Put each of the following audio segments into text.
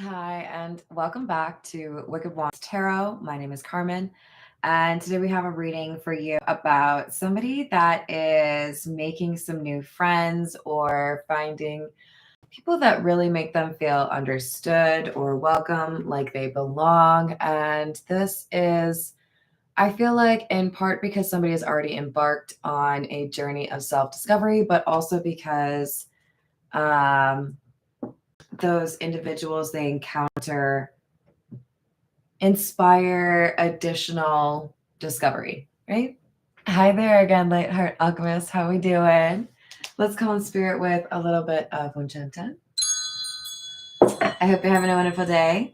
Hi, and welcome back to Wicked Wands Tarot. My name is Carmen, and today we have a reading for you about somebody that is making some new friends or finding people that really make them feel understood or welcome, like they belong. And this is, I feel like, in part because somebody has already embarked on a journey of self-discovery, but also because those individuals they encounter inspire additional discovery, right? Hi there again, Lightheart Alchemist. How we doing? Let's call in spirit with a little bit of Winchenta. I hope you're having a wonderful day.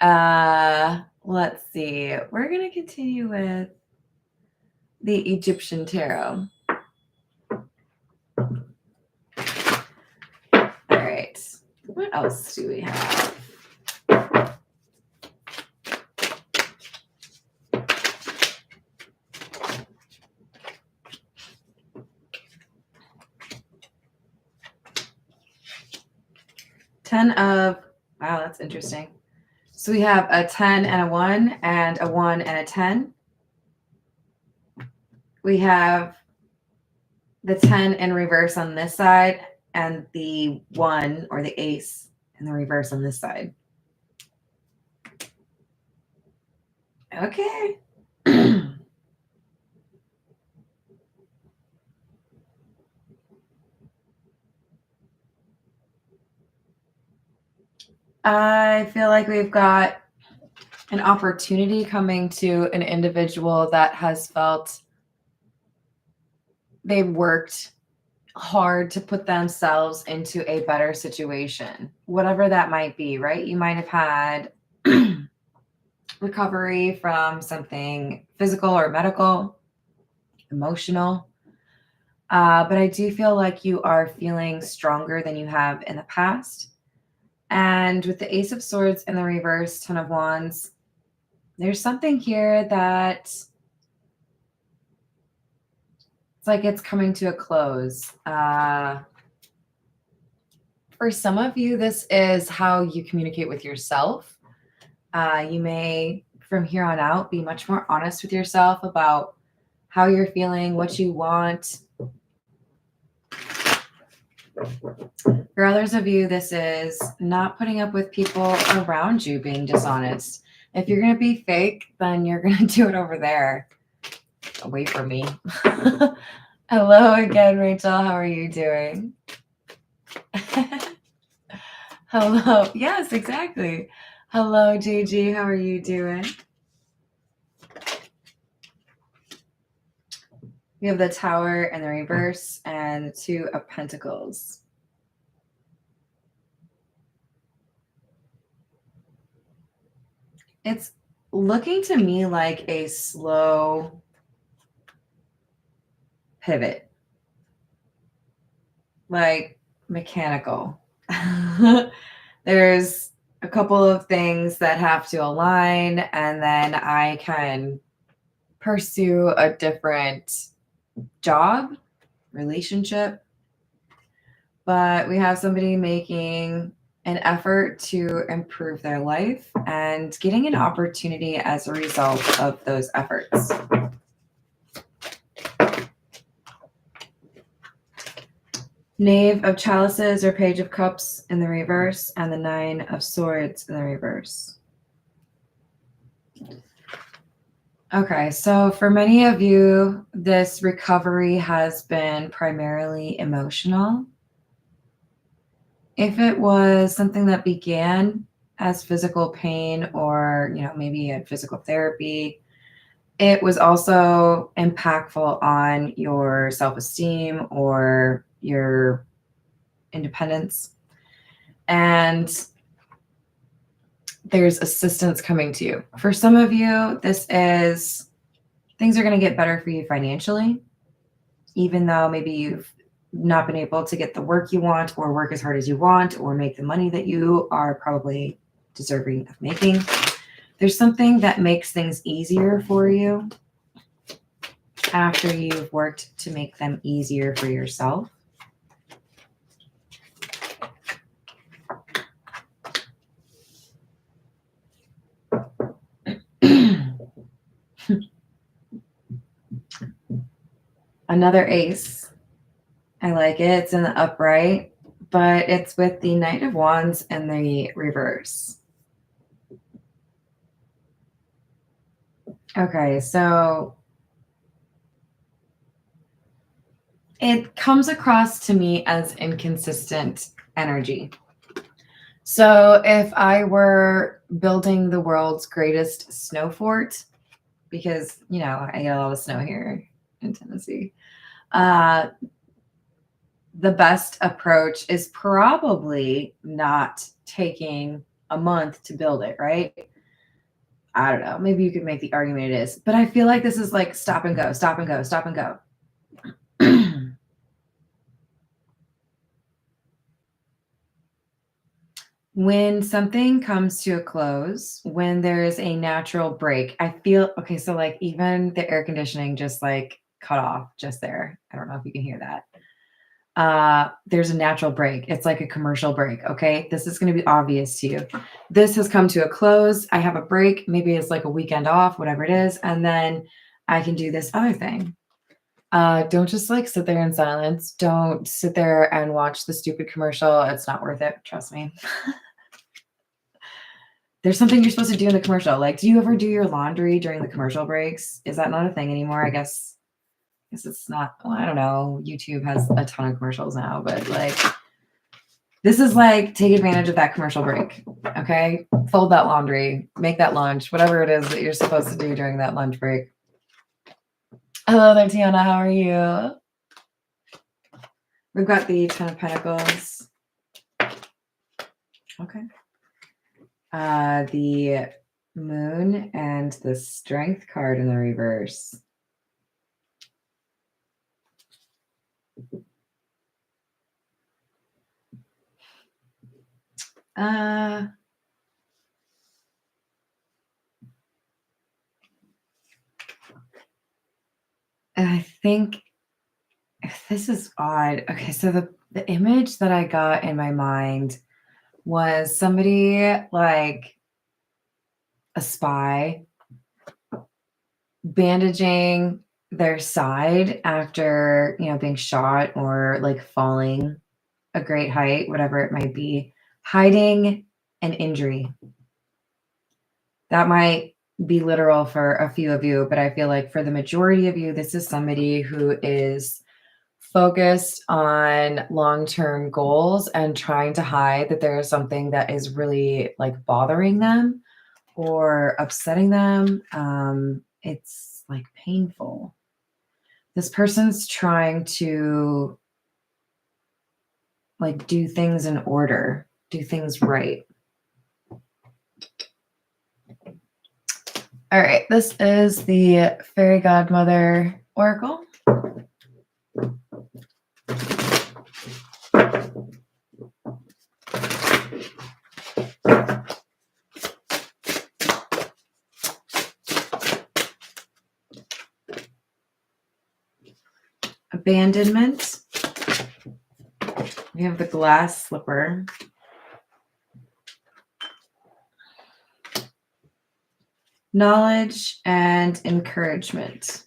Let's see. We're going to continue with the Egyptian tarot. All right. What else do we have? Wow, that's interesting. So we have a 10 and a 1 and a 1 and a 10. We have the 10 in reverse on this side and the 1 or the ace in the reverse on this side. Okay. I feel like we've got an opportunity coming to an individual that has felt they've worked hard to put themselves into a better situation, whatever that might be, right? You might have had recovery from something physical or medical, emotional. But I do feel like you are feeling stronger than you have in the past. And with the Ace of Swords and the reverse, Ten of Wands, there's something here that it's like it's coming to a close. For some of you, this is how you communicate with yourself. You may, from here on out, be much more honest with yourself about how you're feeling, what you want. For others of you, this is not putting up with people around you being dishonest. If you're going to be fake, then you're going to do it over there, away from me. Hello again, Rachel. How are you doing? Hello. Yes, exactly. Hello, JG. How are you doing? We have the Tower in the reverse and the Two of Pentacles. It's looking to me like a slow pivot, like mechanical. There's a couple of things that have to align, and then I can pursue a different job, relationship. But we have somebody making an effort to improve their life and getting an opportunity as a result of those efforts. Knave of Chalices or Page of Cups in the reverse, and the Nine of Swords in the reverse. Okay, so for many of you, this recovery has been primarily emotional. If it was something that began as physical pain or, maybe you had physical therapy, it was also impactful on your self-esteem or your independence. And there's assistance coming to you. For some of you, this is things are going to get better for you financially, even though maybe you've not been able to get the work you want or work as hard as you want or make the money that you are probably deserving of making. There's something that makes things easier for you after you've worked to make them easier for yourself. Another ace. I like it. It's in the upright, but it's with the Knight of Wands and the reverse. Okay, so it comes across to me as inconsistent energy. So if I were building the world's greatest snow fort, because, you know, I get a lot of snow here in Tennessee, the best approach is probably not taking a month to build it, right? I don't know. Maybe you could make the argument it is, but I feel like this is like stop and go, stop and go, stop and go. When something comes to a close, when there's a natural break, I feel okay. So, like, even the air conditioning just like cut off just there. I don't know if you can hear that. There's a natural break. It's like a commercial break. Okay. This is going to be obvious to you. This has come to a close. I have a break. Maybe it's like a weekend off, whatever it is. And then I can do this other thing. Don't just like sit there in silence. Don't sit there and watch the stupid commercial. It's not worth it. Trust me. There's something you're supposed to do in the commercial. Like, do you ever do your laundry during the commercial breaks? Is that not a thing anymore? I guess it's not. Well, I don't know. YouTube has a ton of commercials now, but like, this is like, take advantage of that commercial break. Okay. Fold that laundry, make that lunch, whatever it is that you're supposed to do during that lunch break. Hello there, Tiana. How are you? We've got the Ten of Pentacles. Okay. The Moon and the Strength card in the reverse. I think this is odd. Okay, so the image that I got in my mind was somebody like a spy bandaging their side after, you know, being shot or like falling a great height, whatever it might be, hiding an injury. That might be literal for a few of you, but I feel like for the majority of you, this is somebody who is focused on long-term goals and trying to hide that there is something that is really like bothering them or upsetting them. It's like painful. This person's trying to like do things in order, do things right. All right, this is the Fairy Godmother Oracle. Abandonment. We have the glass slipper. Knowledge and encouragement.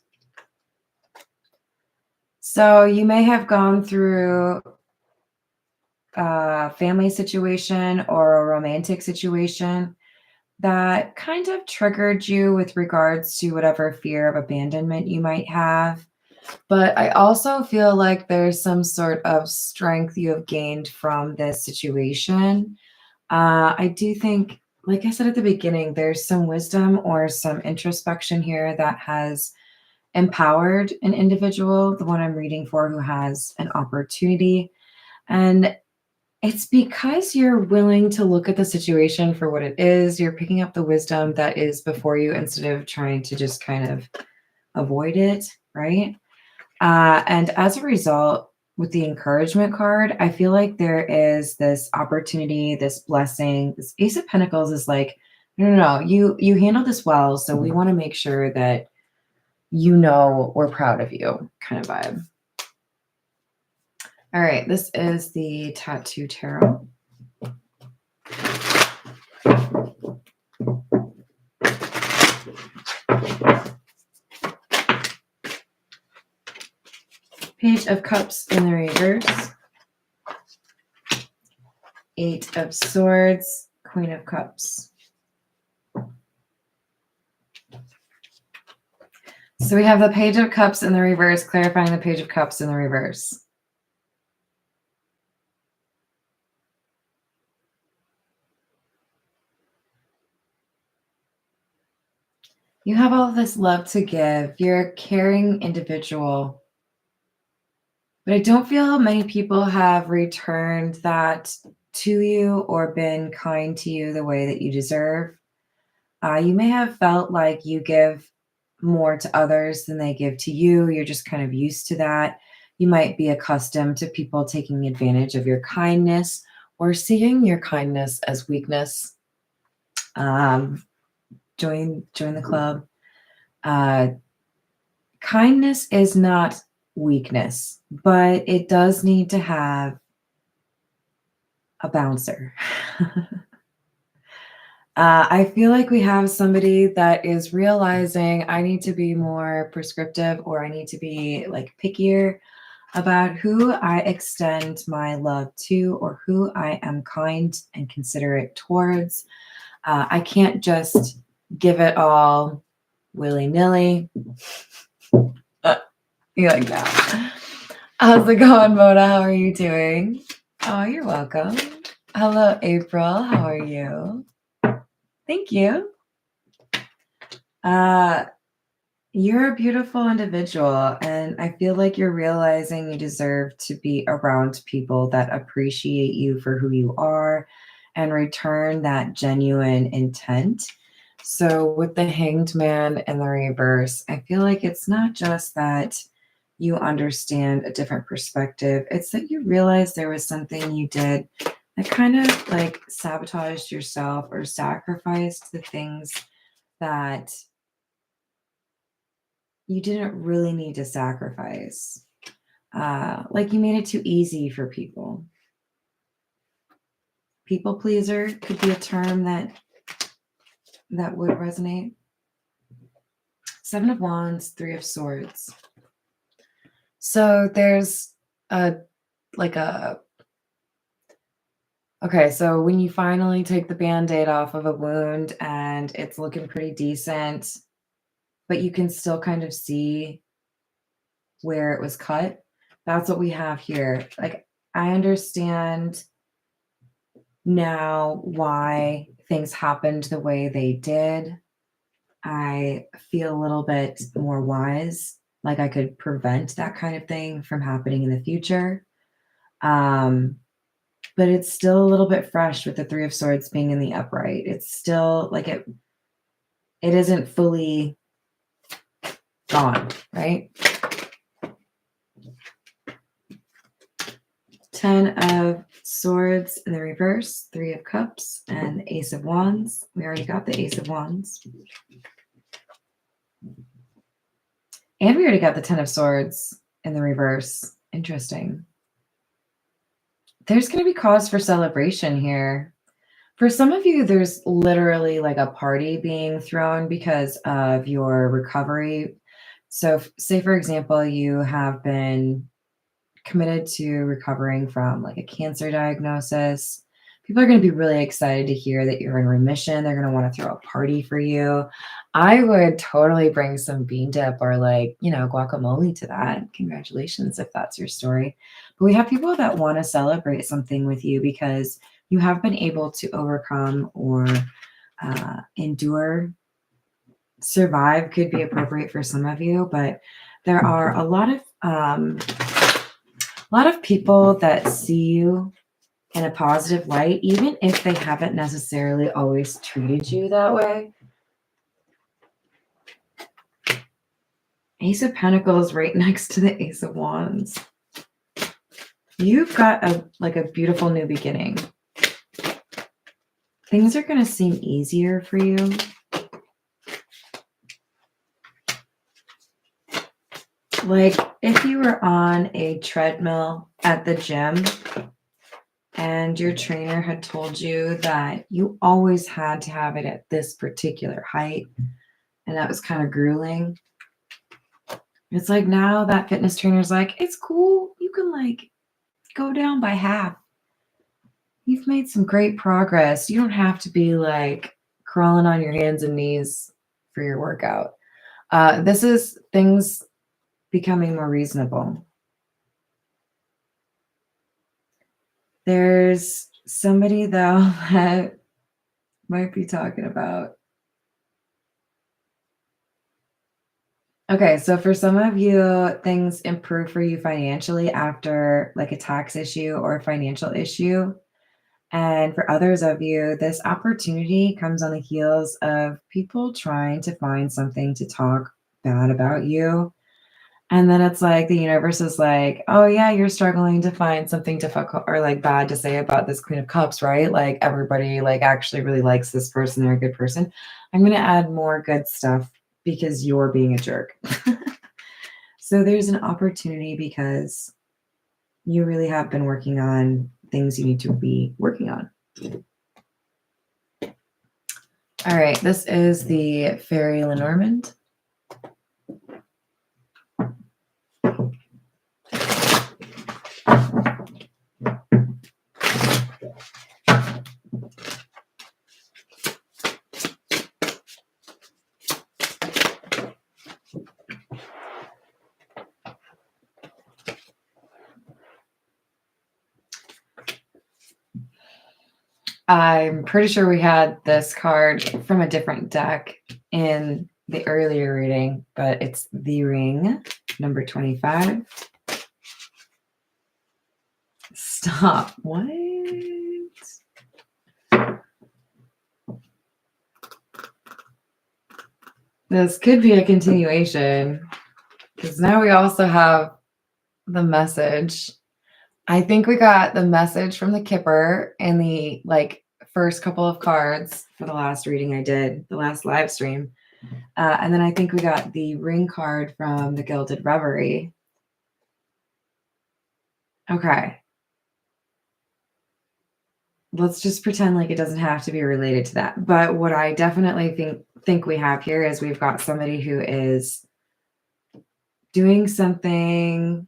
So you may have gone through a family situation or a romantic situation that kind of triggered you with regards to whatever fear of abandonment you might have. But I also feel like there's some sort of strength you have gained from this situation. I do think, like I said at the beginning, there's some wisdom or some introspection here that has empowered an individual, the one I'm reading for, who has an opportunity. And it's because you're willing to look at the situation for what it is. You're picking up the wisdom that is before you instead of trying to just kind of avoid it, right? And as a result, with the encouragement card, I feel like there is this opportunity, this blessing. This Ace of Pentacles is like, no, you handle this well, so we want to make sure that you know we're proud of you, kind of vibe. All right, this is the Tattoo Tarot. Page of Cups in the reverse. 8 of Swords, Queen of Cups. So we have the Page of Cups in the reverse, clarifying the Page of Cups in the reverse. You have all this love to give. You're a caring individual. But I don't feel many people have returned that to you or been kind to you the way that you deserve. You may have felt like you give more to others than they give to you. You're just kind of used to that. You might be accustomed to people taking advantage of your kindness or seeing your kindness as weakness. Join the club. Kindness is not weakness, but it does need to have a bouncer. I feel like we have somebody that is realizing I need to be more prescriptive, or I need to be like pickier about who I extend my love to or who I am kind and considerate towards. I can't just give it all willy-nilly. You like that? How's it going, Mona? How are you doing? Oh, you're welcome. Hello, April. How are you? Thank you. You're a beautiful individual, and I feel like you're realizing you deserve to be around people that appreciate you for who you are and return that genuine intent. So with the Hanged Man in the reverse, I feel like it's not just that you understand a different perspective, it's that you realize there was something you did that kind of like sabotaged yourself or sacrificed the things that you didn't really need to sacrifice. Like you made it too easy for people. People pleaser could be a term that would resonate. 7 of Wands, 3 of Swords. So there's okay, so when you finally take the Band-Aid off of a wound and it's looking pretty decent, but you can still kind of see where it was cut. That's what we have here. Like, I understand now why things happened the way they did. I feel a little bit more wise, like I could prevent that kind of thing from happening in the future. But it's still a little bit fresh with the 3 of Swords being in the upright. It's still like it isn't fully gone, right? 10 of Swords in the reverse, 3 of Cups, and the Ace of Wands. We already got the Ace of Wands. And we already got the 10 of Swords in the reverse. Interesting. There's going to be cause for celebration here. For some of you, there's literally like a party being thrown because of your recovery. So say, for example, you have been committed to recovering from like a cancer diagnosis. People are going to be really excited to hear that you're in remission. They're going to want to throw a party for you. I would totally bring some bean dip or like, guacamole to that. Congratulations if that's your story. But we have people that want to celebrate something with you because you have been able to overcome or endure. Survive could be appropriate for some of you, but there are a lot of people that see you in a positive light, even if they haven't necessarily always treated you that way. Ace of Pentacles right next to the Ace of Wands. You've got a beautiful new beginning. Things are going to seem easier for you. Like if you were on a treadmill at the gym and your trainer had told you that you always had to have it at this particular height, and that was kind of grueling. It's like now that fitness trainer's like, it's cool. You can like go down by half. You've made some great progress. You don't have to be like crawling on your hands and knees for your workout. This is things becoming more reasonable. There's somebody though that might be talking about. Okay, so for some of you, things improve for you financially after like a tax issue or a financial issue. And for others of you, this opportunity comes on the heels of people trying to find something to talk bad about you. And then it's like the universe is like, oh yeah, you're struggling to find something to fuck or like bad to say about this Queen of Cups, right? Like everybody like actually really likes this person, they're a good person. I'm gonna add more good stuff because you're being a jerk. So there's an opportunity because you really have been working on things you need to be working on. All right, this is the Fairy Lenormand. I'm pretty sure we had this card from a different deck in the earlier reading, but it's the Ring, number 25. Stop. What? This could be a continuation because now we also have the message. I think we got the message from the Kipper in the like first couple of cards for the last reading I did, the last live stream. And then I think we got the Ring card from the Gilded Reverie. Okay. Let's just pretend like it doesn't have to be related to that. But what I definitely think we have here is we've got somebody who is doing something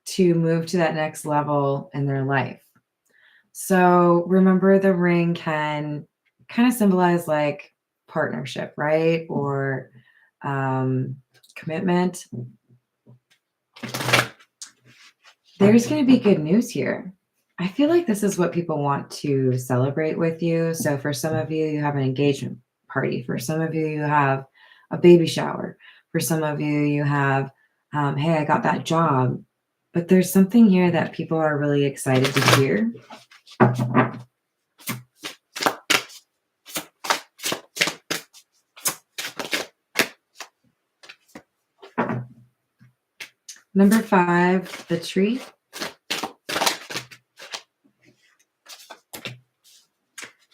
to move to that next level in their life. So remember, the ring can kind of symbolize like partnership, right? Or commitment. There's going to be good news here. I feel like this is what people want to celebrate with you. So for some of you, you have an engagement party. For some of you, you have a baby shower. For some of you, you have, hey, I got that job. But there's something here that people are really excited to hear. Number 5, the tree.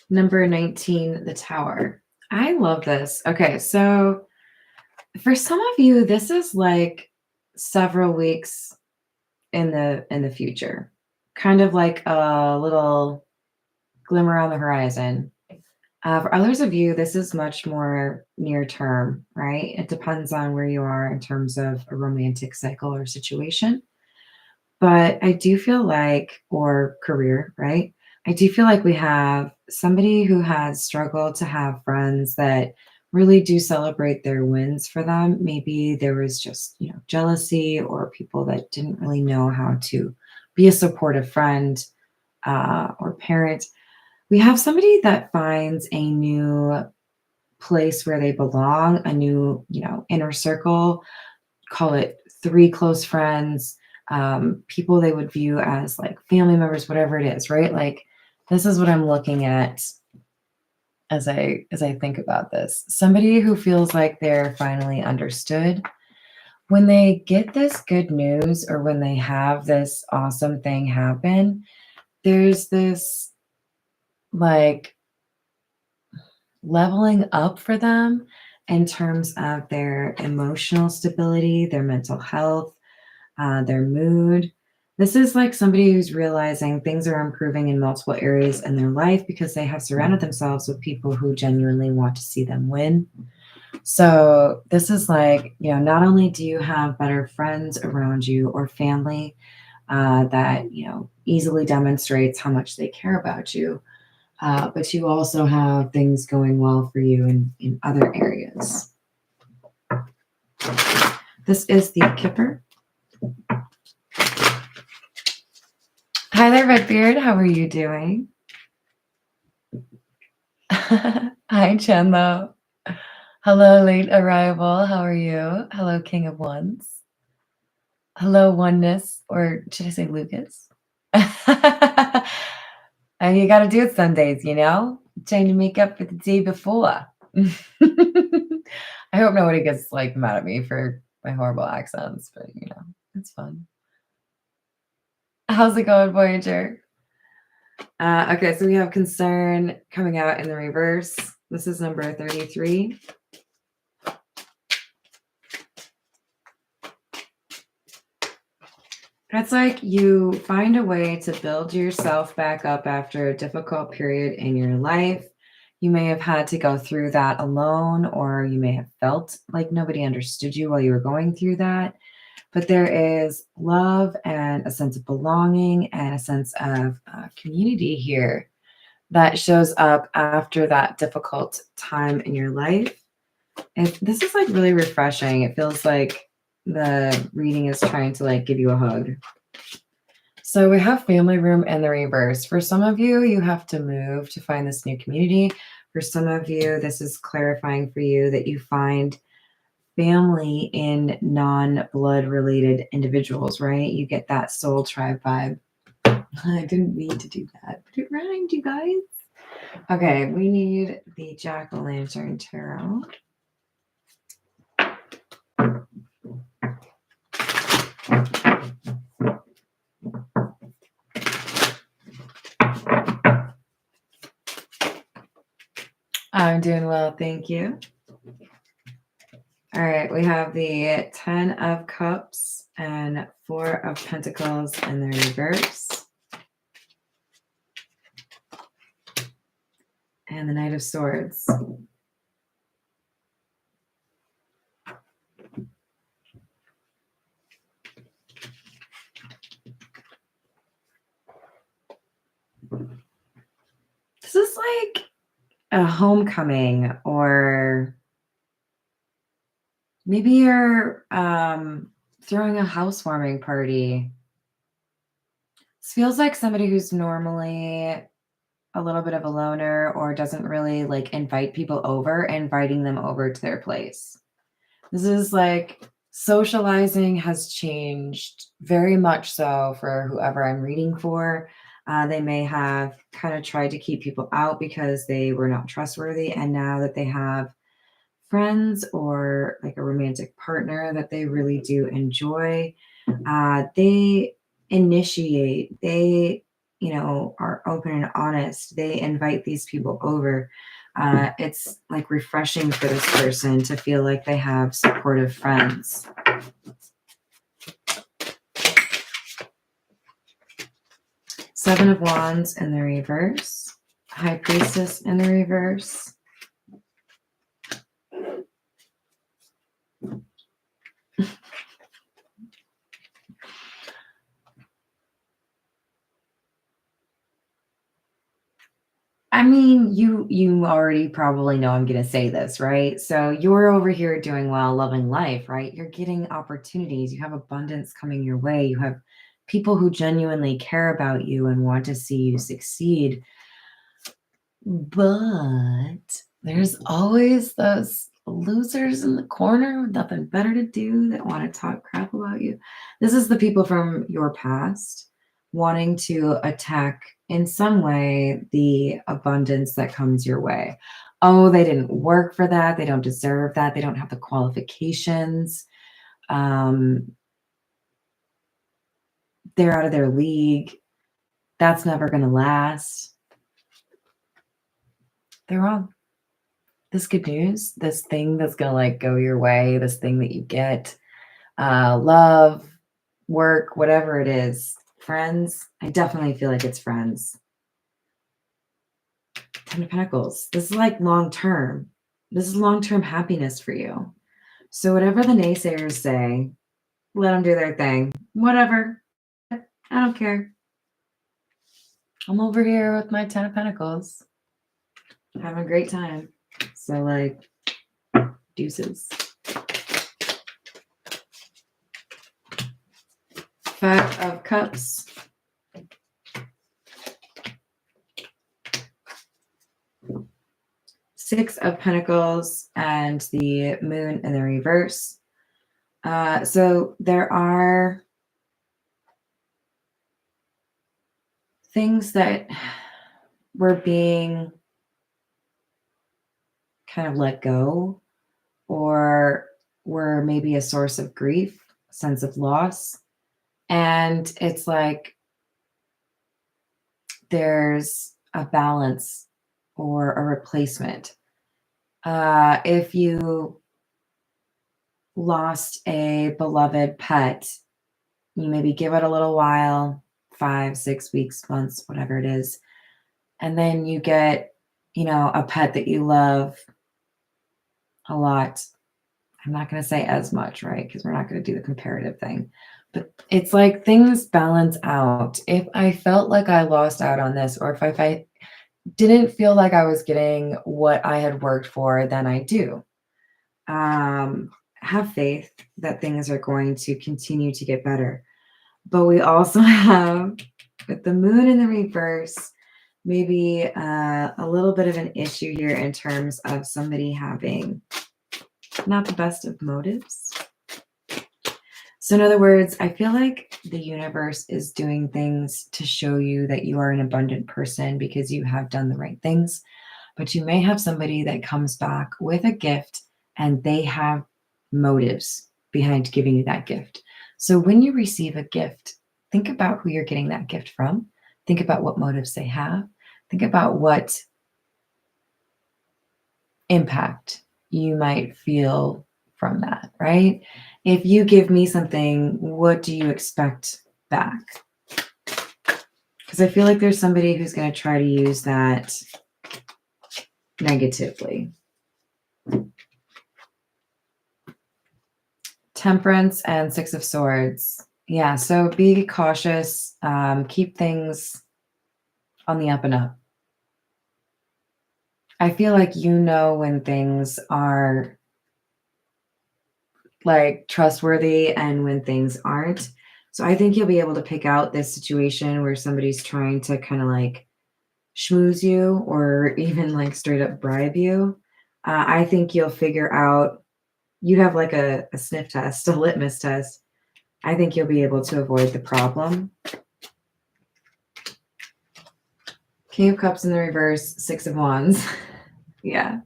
Number 19, the tower. I love this. Okay, so for some of you, this is like several weeks in the future. Kind of like a little glimmer on the horizon. For others of you, this is much more near term, right? It depends on where you are in terms of a romantic cycle or situation. But I do feel like, or career, right? I do feel like we have somebody who has struggled to have friends that really do celebrate their wins for them. Maybe there was just, jealousy or people that didn't really know how to be a supportive friend or parent. We have somebody that finds a new place where they belong, a new, inner circle, call it 3 close friends, people they would view as like family members, whatever it is, right? Like this is what I'm looking at as I think about this. Somebody who feels like they're finally understood. When they get this good news or when they have this awesome thing happen, there's this like leveling up for them in terms of their emotional stability, their mental health, their mood. This is like somebody who's realizing things are improving in multiple areas in their life because they have surrounded themselves with people who genuinely want to see them win. So this is like, not only do you have better friends around you or family that, easily demonstrates how much they care about you, but you also have things going well for you in other areas. This is the Kipper. Hi there, Redbeard. How are you doing? Hi, Chenlo. Hello, late arrival. How are you? Hello, King of Wands. Hello, Oneness. Or should I say Lucas? And you got to do it Sundays, trying to make up for the day before. I hope nobody gets like mad at me for my horrible accents, but it's fun. How's it going, Voyager? Okay, so we have concern coming out in the reverse. This is number 33. It's like you find a way to build yourself back up after a difficult period in your life. You may have had to go through that alone, or you may have felt like nobody understood you while you were going through that. But there is love and a sense of belonging and a sense of community here that shows up after that difficult time in your life. And this is like really refreshing. It feels like the reading is trying to like give you a hug. So we have family room in the reverse. For some of you, you have to move to find this new community. For some of you, this is clarifying for you that you find family in non-blood related individuals, right? You get that soul tribe vibe. I didn't mean to do that, but it rhymed, you guys. Okay, we need the Jack-o'-lantern tarot. I'm doing well, thank you. All right, we have the 10 of Cups and 4 of Pentacles in the reverse. And the Knight of Swords. This is like a homecoming, or maybe you're throwing a housewarming party. This feels like somebody who's normally a little bit of a loner or doesn't really like invite people over, inviting them over to their place. This is like socializing has changed very much so for whoever I'm reading for. They may have kind of tried to keep people out because they were not trustworthy. And now that they have friends or like a romantic partner that they really do enjoy, they initiate, they, are open and honest. They invite these people over. It's like refreshing for this person to feel like they have supportive friends. Seven of Wands in the reverse. High Priestess in the reverse. I mean, you already probably know I'm going to say this, right? So you're over here doing well, loving life, right? You're getting opportunities. You have abundance coming your way. You have people who genuinely care about you and want to see you succeed. But there's always those losers in the corner with nothing better to do that want to talk crap about you. This is the people from your past wanting to attack in some way the abundance that comes your way. Oh, they didn't work for that. They don't deserve that. They don't have the qualifications. They're out of their league. That's never going to last. They're wrong. This good news, this thing that's going to like go your way, this thing that you get, love, work, whatever it is, friends. I definitely feel like it's friends. 10 of Pentacles. This is like long term. This is long-term happiness for you. So whatever the naysayers say, let them do their thing. Whatever. I don't care. I'm over here with my 10 of Pentacles. Having a great time. So, like, deuces. Five of Cups. Six of Pentacles and the Moon in the reverse. So there are things that were being kind of let go, or were maybe a source of grief, sense of loss. And it's like there's a balance or a replacement. If you lost a beloved pet, you maybe give it a little while, 5, 6 weeks, months, whatever it is. And then you get, a pet that you love a lot. I'm not going to say as much, right? Because we're not going to do the comparative thing. But it's like things balance out. If I felt like I lost out on this, or if I didn't feel like I was getting what I had worked for, then I do. Have faith that things are going to continue to get better. But we also have, with the Moon in the reverse, maybe a little bit of an issue here in terms of somebody having not the best of motives. So in other words, I feel like the universe is doing things to show you that you are an abundant person because you have done the right things. But you may have somebody that comes back with a gift and they have motives behind giving you that gift. So when you receive a gift, think about who you're getting that gift from. Think about what motives they have. Think about what impact you might feel from that, right? If you give me something, what do you expect back? Because I feel like there's somebody who's going to try to use that negatively. Temperance and Six of Swords. Yeah, so be cautious. Keep things on the up and up. I feel like when things are like trustworthy and when things aren't. So I think you'll be able to pick out this situation where somebody's trying to kind of like schmooze you or even like straight up bribe you. I think you'll figure out, you have like a sniff test, a litmus test. I think you'll be able to avoid the problem. King of Cups in the reverse, Six of Wands. Yeah.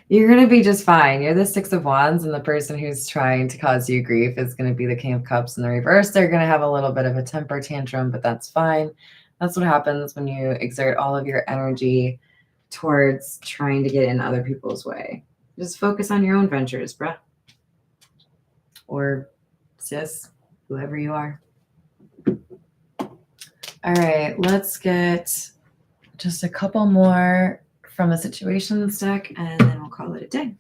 You're going to be just fine. You're the Six of Wands, and the person who's trying to cause you grief is going to be the King of Cups in the reverse. They're going to have a little bit of a temper tantrum, but that's fine. That's what happens when you exert all of your energy towards trying to get in other people's way. Just focus on your own ventures, bruh. Or sis, whoever you are. All right, let's get just a couple more from the situations deck, and then we'll call it a day.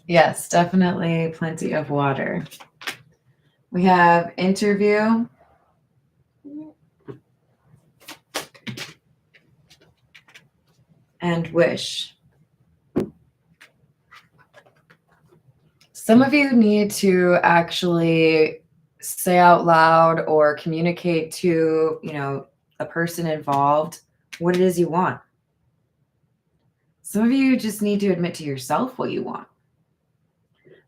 Yes, definitely plenty of water. We have interview. And wish. Some of you need to actually say out loud or communicate to, a person involved what it is you want. Some of you just need to admit to yourself what you want.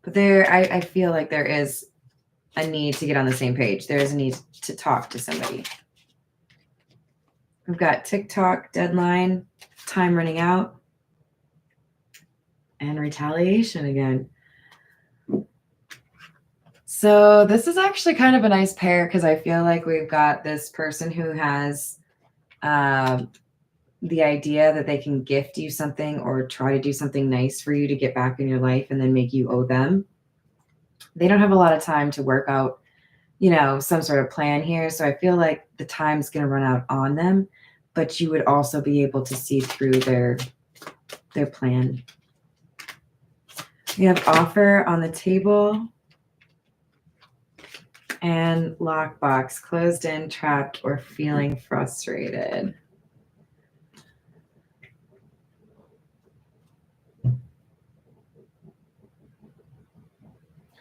But I feel like there is a need to get on the same page. There is a need to talk to somebody. We've got TikTok, deadline, time running out, and retaliation again. So this is actually kind of a nice pair because I feel like we've got this person who has the idea that they can gift you something or try to do something nice for you to get back in your life and then make you owe them. They don't have a lot of time to work out you know, some sort of plan here. So I feel like the time's going to run out on them, but you would also be able to see through their plan. We have offer on the table and lockbox, closed in, trapped, or feeling frustrated.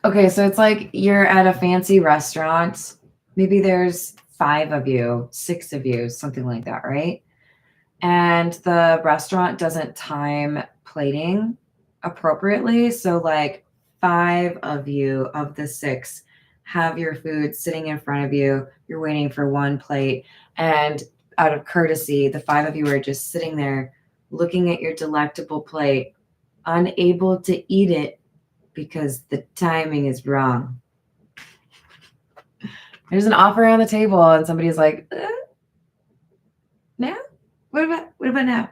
Okay, so it's like you're at a fancy restaurant. Maybe there's 5 of you, 6 of you, something like that, right? And the restaurant doesn't time plating appropriately. So, like, 5 of you of the 6 have your food sitting in front of you. You're waiting for one plate. And out of courtesy, the 5 of you are just sitting there looking at your delectable plate, unable to eat it because the timing is wrong. There's an offer on the table, and somebody's like, now? What about now?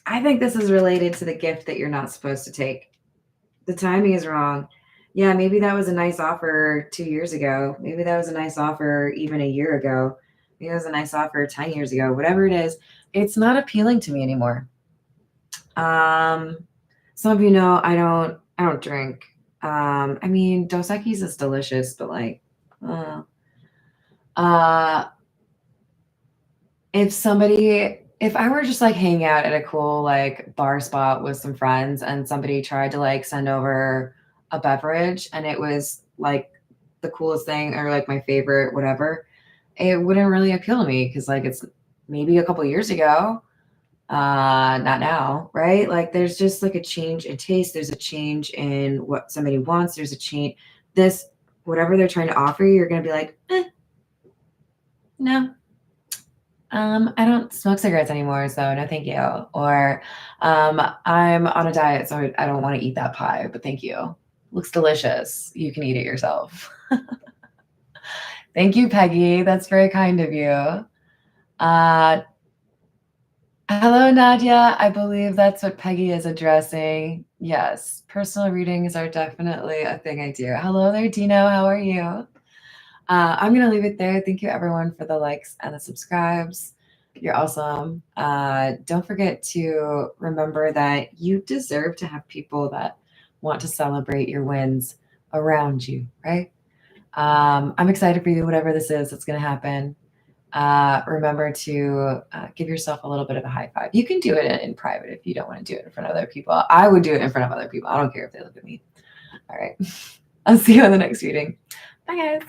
I think this is related to the gift that you're not supposed to take. The timing is wrong. Yeah, maybe that was a nice offer 2 years ago. Maybe that was a nice offer even a year ago. Maybe it was a nice offer 10 years ago. Whatever it is, it's not appealing to me anymore. Some of you know I don't drink. I mean, Dos Equis is delicious, but like, if I were just like hanging out at a cool like bar spot with some friends and somebody tried to like send over a beverage and it was like the coolest thing or like my favorite, whatever, it wouldn't really appeal to me because like it's maybe a couple years ago, not now, right? Like there's just like a change in taste. There's a change in what somebody wants. There's a change. This, whatever they're trying to offer you, you're going to be like, no. I don't smoke cigarettes anymore, so no thank you. Or I'm on a diet, so I don't want to eat that pie, but thank you. Looks delicious. You can eat it yourself. Thank you, Peggy. That's very kind of you. Hello, Nadia. I believe that's what Peggy is addressing. Yes, personal readings are definitely a thing I do. Hello there, Dino. How are you? I'm going to leave it there. Thank you, everyone, for the likes and the subscribes. You're awesome. Don't forget to remember that you deserve to have people that want to celebrate your wins around you, right? I'm excited for you, whatever this is that's going to happen. Remember to give yourself a little bit of a high five. You can do it in private if you don't want to do it in front of other people. I would do it in front of other people. I don't care if they look at me. All right. I'll see you in the next reading. Bye, guys.